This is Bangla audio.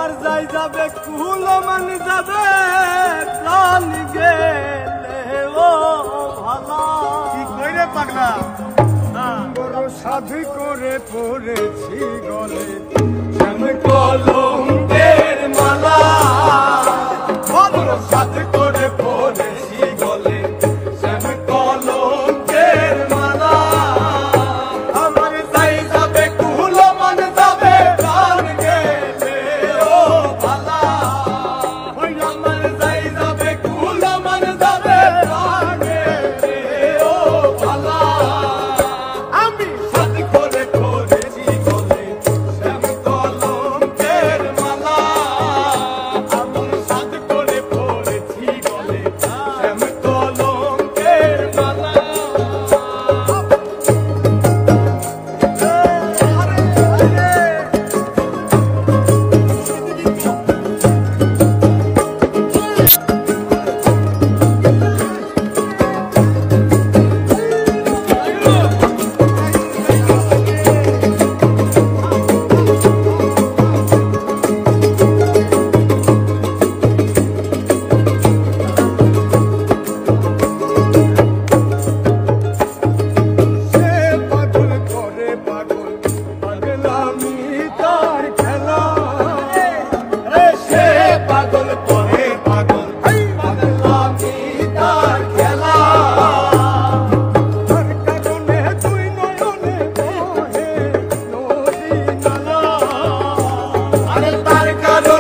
আমার যাই যাবে কুল মান যাবে প্রাণ গেলে ও ভালা কি কইরে পাগলা বড় সাধু করে পড়েছি গলে শ্যাম কলঙ্কের মালা বড় সাধু করে পড়েছি গলে শ্যাম কলঙ্কের মালা আমার যাই যাবে কুল মান যাবে প্রাণ গেলে ও ভালা আমার যাই যাবে কুল মান যাবে প্রাণ গেলে ও ভালা আমি সাধু করে পড়েছি গলে শ্যাম কলঙ্কের মালা আমি সাধু করে পড়েছি গলে শ্যাম কলঙ্কের মালা তার কারণে